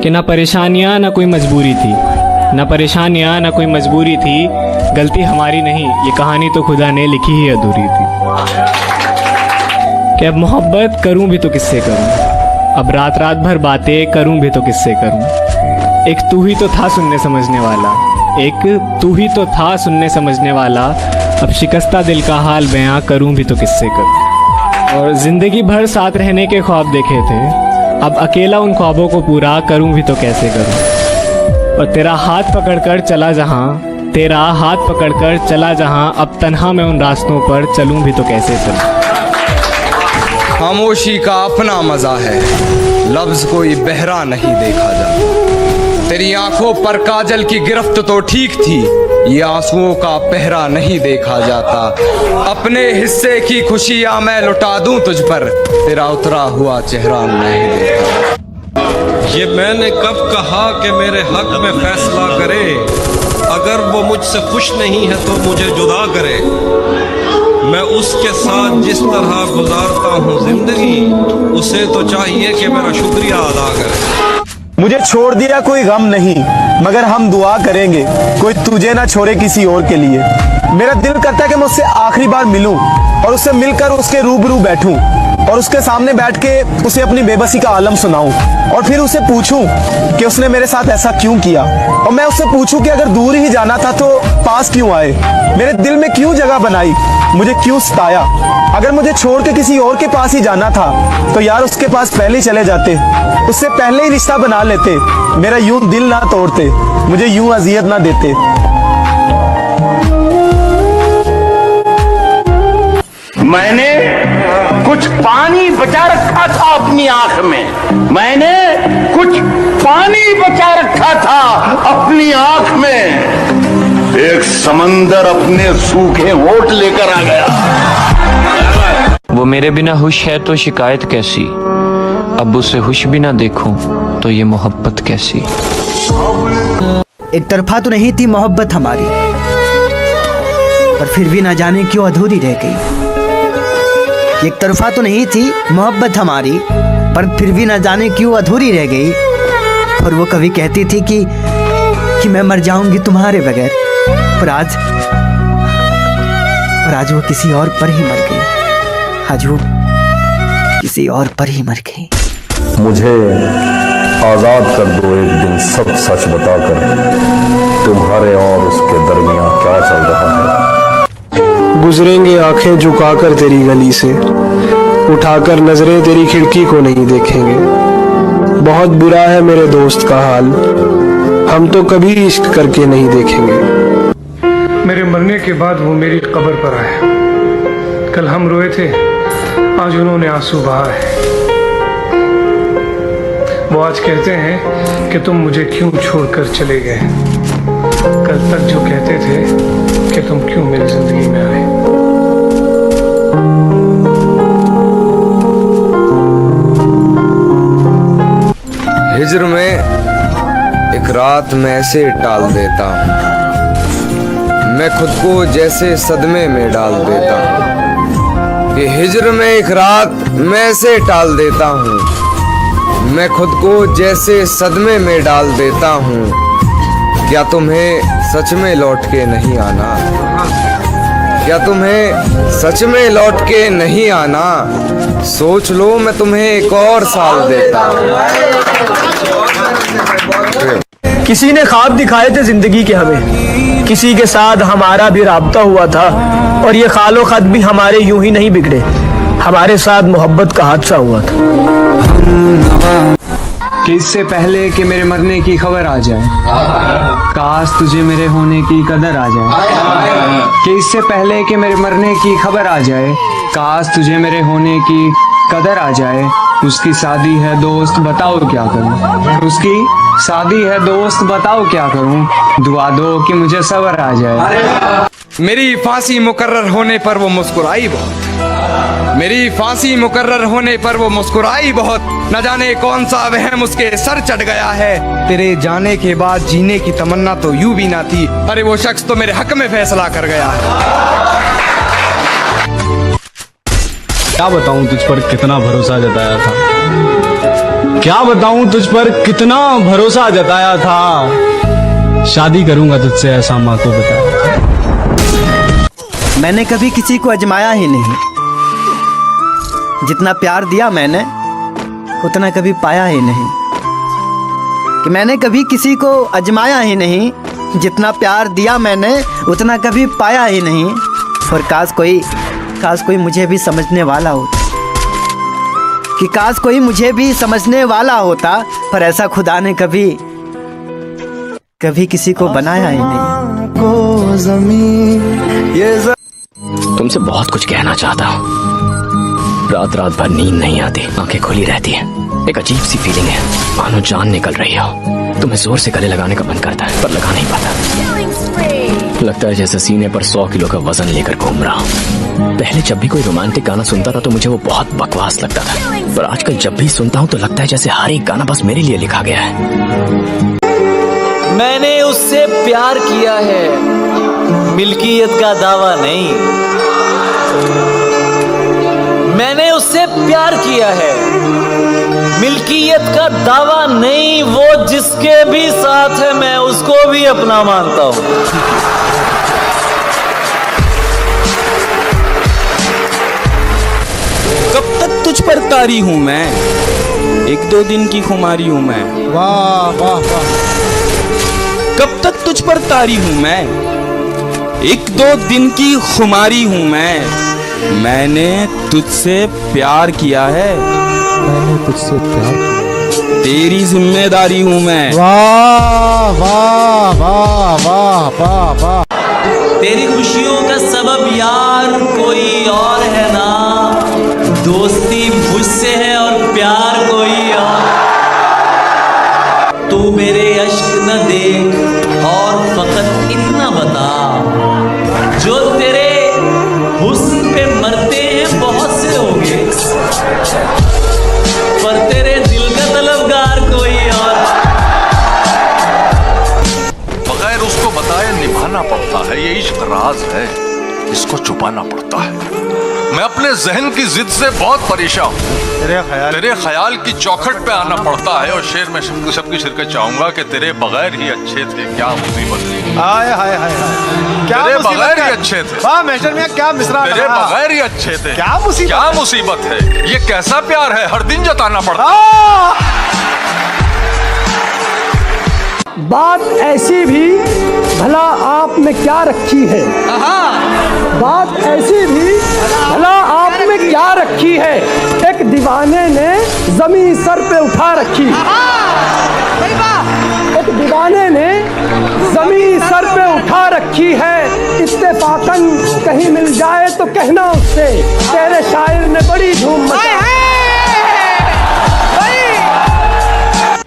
कि ना परेशानियाँ ना कोई मजबूरी थी, ना परेशानियाँ ना कोई मजबूरी थी, गलती हमारी नहीं, ये कहानी तो खुदा ने लिखी ही अधूरी थी। कि अब मोहब्बत करूं भी तो किससे करूं, अब रात रात भर बातें करूं भी तो किससे करूं। एक तू ही तो था सुनने समझने वाला, एक तू ही तो था सुनने समझने वाला, अब शिकस्ता दिल का हाल बयां करूं भी तो किससे करूं। और ज़िंदगी भर साथ रहने के ख्वाब देखे थे, अब अकेला उन ख्वाबों को पूरा करूं भी तो कैसे करूं। और तेरा हाथ पकड़कर चला जहां, तेरा हाथ पकड़कर चला जहां, अब तन्हा मैं उन रास्तों पर चलूं भी तो कैसे चलूं। खामोशी का अपना मजा है, लफ्ज कोई बहरा नहीं देखा जाता। तेरी आंखों पर काजल की गिरफ्त तो ठीक थी, ये आंसुओं का पहरा नहीं देखा जाता। अपने हिस्से की खुशियां मैं लुटा दूं तुझ पर, तेरा उतरा हुआ चेहरा नहीं देखा। ये मैंने कब कहा कि मेरे हक में फैसला करे, अगर वो मुझसे खुश नहीं है तो मुझे जुदा करे। मैं उसके साथ जिस तरह गुजारता हूँ जिंदगी, उसे तो चाहिए कि मेरा शुक्रिया अदा करे। मुझे छोड़ दिया कोई गम नहीं, मगर हम दुआ करेंगे कोई तुझे ना छोड़े किसी और के लिए। मेरा दिल करता है कि मैं उससे आखिरी बार मिलूं और उससे मिलकर उसके रूबरू बैठूं और उसके सामने बैठ के उसे अपनी बेबसी का आलम सुनाऊं और फिर उसे पूछूं कि उसने मेरे साथ ऐसा क्यों किया। और मैं उससे पूछूं कि अगर दूर ही जाना था तो पास क्यों आए, मेरे दिल में क्यों जगह बनाई, मुझे क्यों सताया। अगर मुझे छोड़ के किसी और के पास ही जाना था तो यार उसके पास पहले ही चले जाते, उससे पहले ही रिश्ता बना लेते, मेरा यूं दिल ना तोड़ते, मुझे यूं अजियत ना देते। मैंने कुछ पानी बचा रखा था अपनी आंख में, मैंने कुछ पानी बचा रखा था अपनी आंख में। एक समंदर अपने सूखे होठ लेकर आ गया। वो मेरे बिना हुश है तो शिकायत कैसी, अब उसे हुश भी ना देखूं तो ये मोहब्बत कैसी। एक तरफा तो नहीं थी मोहब्बत हमारी, पर फिर भी ना जाने क्यों अधूरी रह गई। एक तरफा तो नहीं थी मोहब्बत हमारी, पर फिर भी ना जाने क्यों अधूरी रह गई। और वो कभी कहती थी कि मैं मर जाऊंगी तुम्हारे बगैर, पर आज वो किसी और पर ही मर गई। आज वो किसी और पर ही मर गई। मुझे आजाद कर दो एक दिन सब सच बताकर, तुम्हारे और उसके दरमियां क्या चल रहा है। गुजरेंगे आंखें झुकाकर तेरी गली से, उठाकर नजरें तेरी खिड़की को नहीं देखेंगे। बहुत बुरा है मेरे दोस्त का हाल, हम तो कभी इश्क करके नहीं देखेंगे। मेरे मरने के बाद वो मेरी कब्र पर आए, कल हम रोए थे आज उन्होंने आंसू बहा है। वो आज कहते हैं कि तुम मुझे क्यों छोड़कर चले गए, कल तक जो कहते थे कि तुम क्यों मेरी जिंदगी में आए। हिज्र में एक रात मैं ऐसे टाल देता हूँ, मैं खुद को जैसे सदमे में डाल देता हूँ। कि हिज्र में एक रात मैं ऐसे टाल देता हूँ, मैं खुद को जैसे सदमे में डाल देता हूँ। क्या तुम्हें सच में लौट के नहीं आना, क्या तुम्हें सच में लौट के नहीं आना, सोच लो मैं तुम्हें एक और साल देता हूँ। किसी ने ख्वाब दिखाए थे जिंदगी के हमें, किसी के साथ हमारा भी राब्ता हुआ था, और ये खालो खत भी हमारे यूं ही नहीं बिगड़े, हमारे साथ मोहब्बत का हादसा हुआ था। कि इससे पहले कि मेरे मरने की खबर आ जाए, काश तुझे मेरे होने की कदर आ जाए। कि इससे पहले कि मेरे मरने की खबर आ जाए, काश तुझे मेरे होने की कदर आ जाए। उसकी शादी है दोस्त बताओ क्या करूं, उसकी शादी है दोस्त बताओ क्या करूं, दुआ दो कि मुझे सब्र आ जाए। मेरी फांसी मुकर्रर होने पर वो मुस्कुराई बहुत, मेरी फांसी मुकर्रर होने पर वो मुस्कुराई बहुत। न जाने कौन सा वहम उसके सर चढ़ गया है, तेरे जाने के बाद जीने की तमन्ना तो यूं भी ना थी, अरे वो शख्स तो मेरे हक में फैसला कर गया है। क्या बताऊं तुझ पर कितना भरोसा जताया था, क्या बताऊं तुझ पर कितना भरोसा जताया था, शादी करूंगा तुझसे ऐसा माँ को बताया। मैंने कभी किसी को अजमाया ही नहीं, जितना प्यार दिया मैंने उतना कभी पाया ही नहीं। कि मैंने कभी किसी को अजमाया ही नहीं, जितना प्यार दिया मैंने उतना कभी पाया ही नहीं। और काश कोई मुझे भी समझने वाला होता, कि काश कोई मुझे भी समझने वाला होता, पर ऐसा खुदा ने कभी किसी को बनाया ही नहीं। तुमसे बहुत कुछ कहना चाहता हूँ। रात भर नींद नहीं आती, आंखें खुली रहती हैं। एक अजीब सी फीलिंग है, मानो जान निकल रही हो। तुम्हें जोर से गले लगाने का मन करता है, पर लगा नहीं पाता। लगता है जैसे सीने पर 100 किलो का वजन लेकर घूम रहा हूँ। पहले जब भी कोई रोमांटिक गाना सुनता था तो मुझे वो बहुत बकवास लगता था, पर आजकल जब भी सुनता हूँ तो लगता है जैसे हर एक गाना बस मेरे लिए लिखा गया है। मैंने उससे प्यार किया है, मिल्कियत का दावा नहीं। मैंने उससे प्यार किया है, मिल्कियत का दावा नहीं। वो जिसके भी साथ है मैं उसको भी अपना मानता हूं। कब तक तुझ पर तारी हूं मैं, 1-2 दिन की खुमारी हूं मैं। वाह वाह वाह। कब तक तुझ पर तारी हूं मैं, 1-2 दिन की खुमारी हूं मैं। मैंने तुझसे प्यार किया है, मैंने तुझसे प्यार किया, तेरी जिम्मेदारी हूं मैं। वाह वाह वाह वाह वाह वाह। तेरी खुशियों का सबब यार कोई और है ना, दोस्ती मुझसे है और प्यार कोई और। तू मेरे अश्क न देख और फकत इतना बता, जो तेरे हुस्न पे मरते हैं बहुत से होंगे, पर तेरे दिल का तलबगार कोई और। बगैर उसको बताए निभाना पड़ता है, ये इश्क राज है, इसको छुपाना पड़ता है। मैं अपने जहन की जिद से बहुत परेशान हूँ, तेरे ख्याल की चौखट पे आना पड़ता है। और शेर में सबकी शिरकत चाहूंगा कि तेरे बगैर ही अच्छे थे, क्या मुसीबत थी। हाय हाय हाय हाय, तेरे बगैर ही अच्छे थे। वाह मेजर मियां, क्या मिसरा, तेरे बगैर ही अच्छे थे। क्या मुसीबत है, ये कैसा प्यार है, हर दिन जताना पड़ता है। बात ऐसी भी भला आप में क्या रखी है, बात ऐसी भी भला आप में क्या रखी है, एक दीवाने ने जमीन सर पे उठा रखी, एक दीवाने ने जमीन सर पे उठा रखी है। इत्तेफाकन कहीं मिल जाए तो कहना उससे, तेरे शायर ने बड़ी धूम मचाई।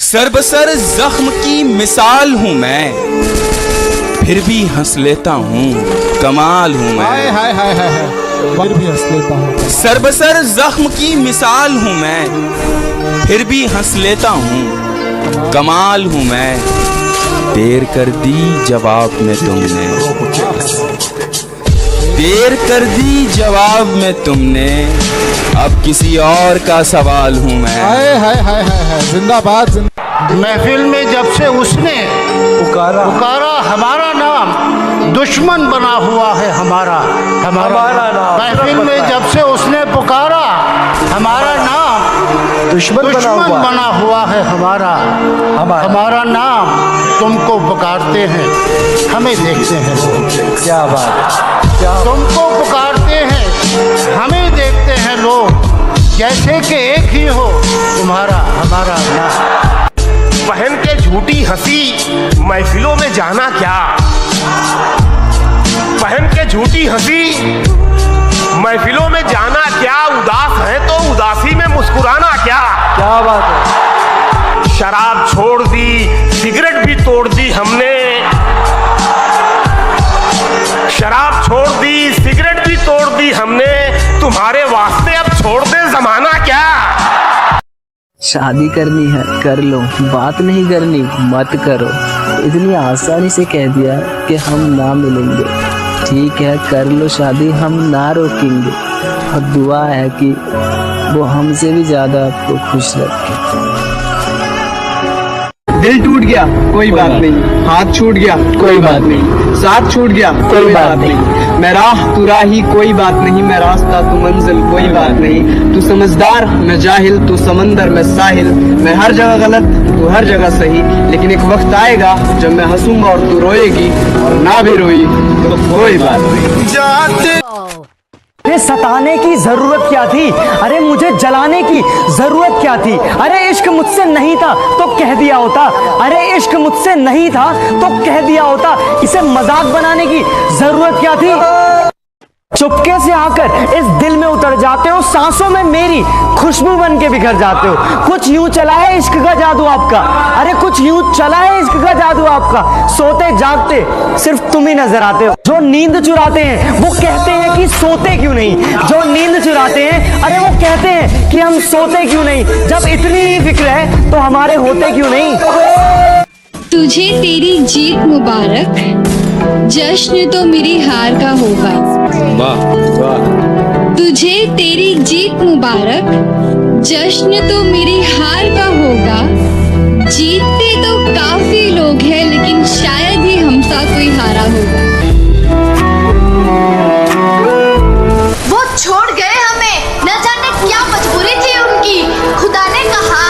सरबसर जख्म की मिसाल हूँ मैं, फिर भी हंस लेता हूँ, कमाल हूँ मैं। हाय हाय हाय, फिर भी हंस लेता हूँ। सरबसर जख्म की मिसाल हूँ मैं, फिर भी हंस लेता हूँ, कमाल हूँ मैं। देर कर दी जवाब में तुमने, देर कर दी जवाब में तुमने, अब किसी और का सवाल हूँ मैं। हाय हाय हाय हाय, जिंदाबाद। महफिल में जब से उसने पुकारा हमारा नाम, दुश्मन बना हुआ है हमारा नाम। महफिल में जब से उसने पुकारा हमारा नाम, दुश्मन बना हुआ है हमारा नाम। तुमको पुकारते हैं, हमें देखते हैं। क्या बात, तुमको पुकारते हैं, हमें देखते हैं लोग, जैसे कि एक ही हो तुम्हारा हमारा नाम। पहन के झूठी हंसी महफिलों में जाना क्या, पहन के झूठी हंसी महफिलों में जाना क्या, उदास है तो उदासी में मुस्कुराना क्या। क्या बात है। शराब छोड़ दी, सिगरेट भी तोड़ दी हमने, शराब छोड़ दी, सिगरेट भी तोड़ दी हमने, तुम्हारे वास्ते अब छोड़ दे जमाना क्या। शादी करनी है कर लो, बात नहीं करनी मत करो। इतनी आसानी से कह दिया कि हम ना मिलेंगे। ठीक है कर लो शादी, हम ना रोकेंगे, और दुआ है कि वो हमसे भी ज्यादा आपको खुश रखे। दिल टूट गया कोई बात नहीं, हाथ छूट गया कोई बात नहीं, साथ छूट गया कोई बात नहीं, मैं राह तू राही कोई बात नहीं, मैं रास्ता तू मंजिल कोई बात नहीं, तू समझदार मैं जाहिल, तू समंदर मैं साहिल, मैं हर जगह गलत तू हर जगह सही, लेकिन एक वक्त आएगा जब मैं हंसूंगा और तू रोएगी, और ना भी रोई तो कोई बात नहीं। अरे सताने की जरूरत क्या थी, अरे मुझे जलाने की जरूरत क्या थी, अरे इश्क मुझसे नहीं था तो कह दिया होता, अरे इश्क मुझसे नहीं था तो कह दिया होता, इसे मजाक बनाने की जरूरत क्या थी। चुपके से आकर इस दिल में उतर जाते हो, सांसों में मेरी खुशबू बन के बिखर जाते हो। कुछ यूं चला है इश्क का जादू आपका, अरे कुछ यूं चला है इश्क का जादू आपका, सोते जागते सिर्फ तुम ही नजर आते हो। जो नींद चुराते हैं वो कहते हैं कि सोते क्यों नहीं, जो नींद चुराते हैं अरे वो कहते हैं कि हम सोते क्यों नहीं, जब इतनी ही फिक्र है तो हमारे होते क्यों नहीं। तुझे तेरी जीत मुबारक, जश्न तो मेरी हार का होगा। वाह वाह। तुझे तेरी जीत मुबारक, जश्न तो मेरी हार का होगा। जीतते तो काफी लोग हैं, लेकिन शायद ही हमसा कोई हारा होगा। वो छोड़ गए हमें, न जाने क्या मजबूरी थी उनकी। खुदा ने कहा,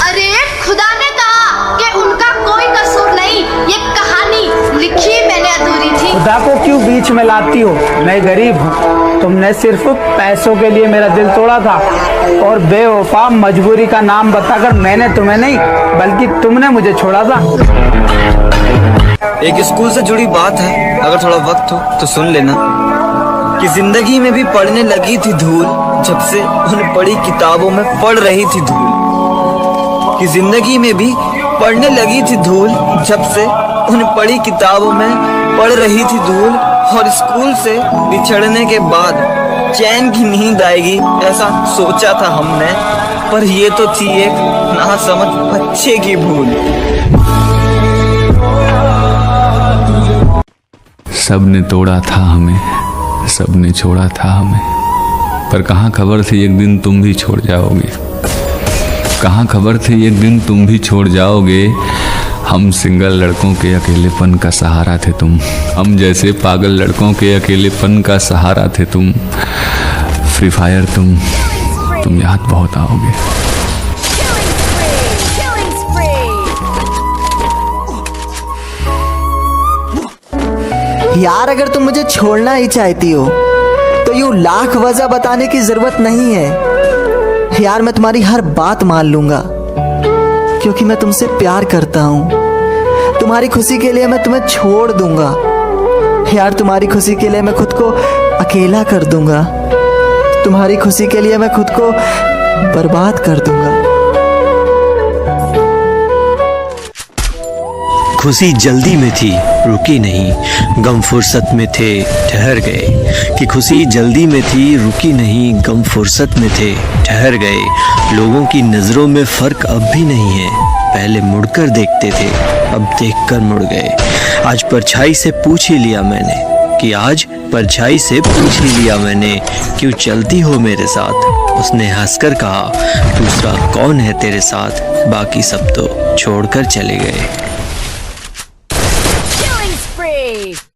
अरे खुदा ने कहा कि उनका कोई कसूर नहीं, ये कहानी लिखी मैंने अधूरी थी। खुदा को क्यों बीच में लाती हो, मैं गरीब हूँ, तुमने सिर्फ पैसों के लिए मेरा दिल तोड़ा था, और बेवफा मजबूरी का नाम बताकर मैंने तुम्हें नहीं बल्कि तुमने मुझे छोड़ा था। एक स्कूल से जुड़ी बात है, अगर थोड़ा वक्त हो तो सुन लेना, कि जिंदगी में भी पढ़ने लगी थी धूल, जब से उन पढ़ी किताबों में पढ़ रही थी धूल। कि जिंदगी में भी पढ़ने लगी थी धूल, जब से उन पढ़ी किताबों में पढ़ रही थी धूल। और स्कूल से बिछड़ने के बाद चैन की नींद आएगी ऐसा सोचा था हमने, पर ये तो थी एक नासमझ बच्चे की भूल। सबने तोड़ा था हमें, सबने छोड़ा था हमें, पर कहाँ खबर थी एक दिन तुम भी छोड़ जाओगे, कहाँ खबर थी एक दिन तुम भी छोड़ जाओगे। हम सिंगल लड़कों के अकेलेपन का सहारा थे तुम, हम जैसे पागल लड़कों के अकेलेपन का सहारा थे तुम। फ्री फायर तुम याद बहुत आओगे। यार अगर तुम मुझे छोड़ना ही चाहती हो तो यूं लाख वजह बताने की जरूरत नहीं है यार, मैं तुम्हारी हर बात मान लूंगा, क्योंकि मैं तुमसे प्यार करता हूँ। तुम्हारी खुशी के लिए मैं तुम्हें छोड़ दूंगा यार, तुम्हारी खुशी के लिए मैं खुद को अकेला कर दूंगा, तुम्हारी खुशी के लिए मैं खुद को बर्बाद कर दूंगा। खुशी जल्दी में थी रुकी नहीं, गम फुर्सत में थे ठहर गए। कि खुशी जल्दी में थी रुकी नहीं, गम फुर्सत में थे ठहर गए। लोगों की नज़रों में फ़र्क अब भी नहीं है, पहले मुड़कर देखते थे अब देखकर मुड़ गए। आज परछाई से पूछ ही लिया मैंने, कि आज परछाई से पूछ ही लिया मैंने, क्यों चलती हो मेरे साथ। उसने हंसकर कहा, दूसरा कौन है तेरे साथ, बाकी सब तो छोड़कर चले गए। Killing spree!